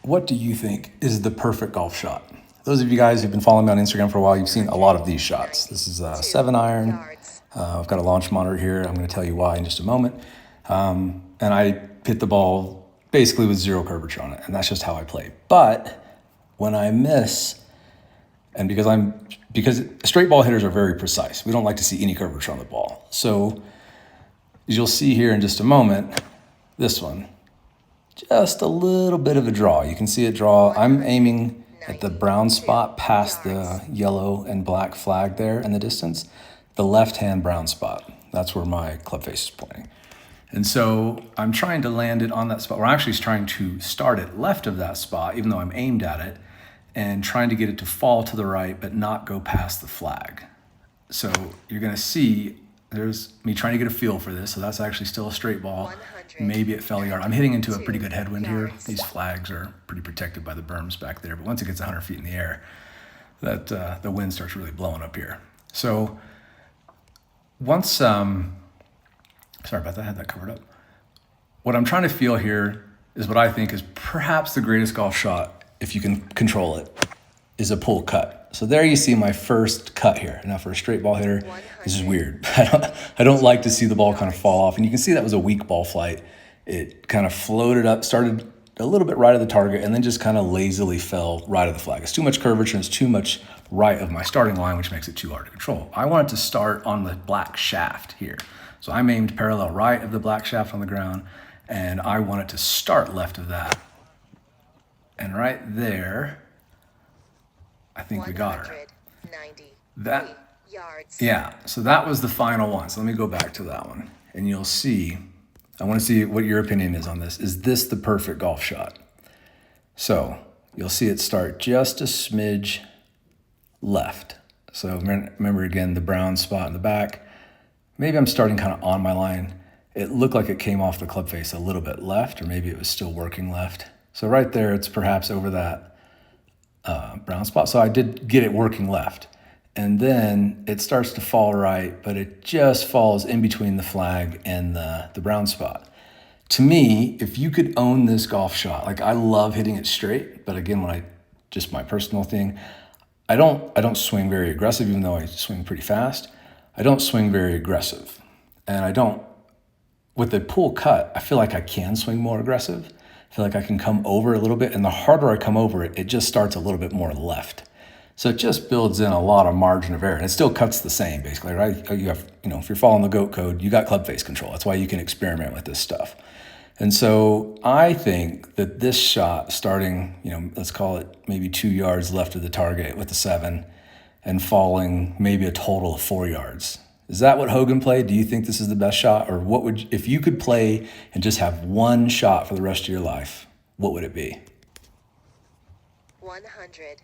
what do you think is the perfect golf shot? Those of you guys who've been following me on Instagram for a while, you've seen a lot of these shots. This is a 7-iron. I've got a launch monitor here. I'm going to tell you why in just a moment. And I hit the ball basically with zero curvature on it, and that's just how I play. But when I miss, and because straight ball hitters are very precise, we don't like to see any curvature on the ball. So as you'll see here in just a moment, this one, just a little bit of a draw. You can see it draw. I'm aiming at the brown spot past the yellow and black flag there in the distance, the left-hand brown spot. That's where my club face is pointing. And so I'm trying to land it on that spot. We're actually trying to start it left of that spot, even though I'm aimed at it, and trying to get it to fall to the right, but not go past the flag. So you're gonna see, there's me trying to get a feel for this. So that's actually still a straight ball. Maybe it fell a yard. I'm hitting into a pretty good headwind here. These flags are pretty protected by the berms back there, but once it gets 100 feet in the air, that the wind starts really blowing up here. So once, sorry about that, I had that covered up. What I'm trying to feel here is what I think is perhaps the greatest golf shot, if you can control it, is a pull cut. So there you see my first cut here. Now for a straight ball hitter, this is weird. I don't like to see the ball kind of fall off. And you can see that was a weak ball flight. It kind of floated up, started a little bit right of the target, and then just kind of lazily fell right of the flag. It's too much curvature and it's too much right of my starting line, which makes it too hard to control. I want it to start on the black shaft here. So I'm aimed parallel right of the black shaft on the ground, and I want it to start left of that. And right there, I think we got her. Yeah, so that was the final one. So let me go back to that one, and you'll see, I want to see what your opinion is on this. Is this the perfect golf shot? So you'll see it start just a smidge left. So remember again, the brown spot in the back. Maybe I'm starting kind of on my line. It looked like it came off the club face a little bit left, or maybe it was still working left. So right there, it's perhaps over that brown spot. So I did get it working left. And then it starts to fall right, but it just falls in between the flag and the brown spot. To me, if you could own this golf shot, like I love hitting it straight, but again, just my personal thing, I don't swing very aggressive, even though I swing pretty fast. I don't swing very aggressive. And with a pull cut, I feel like I can swing more aggressive. I feel like I can come over a little bit, and the harder I come over it, it just starts a little bit more left. So it just builds in a lot of margin of error, and it still cuts the same, basically, right? You have, if you're following the GOAT code, you got club face control. That's why you can experiment with this stuff. And so I think that this shot starting, let's call it maybe 2 yards left of the target with the 7 and falling maybe a total of 4 yards. Is that what Hogan played? Do you think this is the best shot? Or if you could play and just have one shot for the rest of your life, what would it be? 100.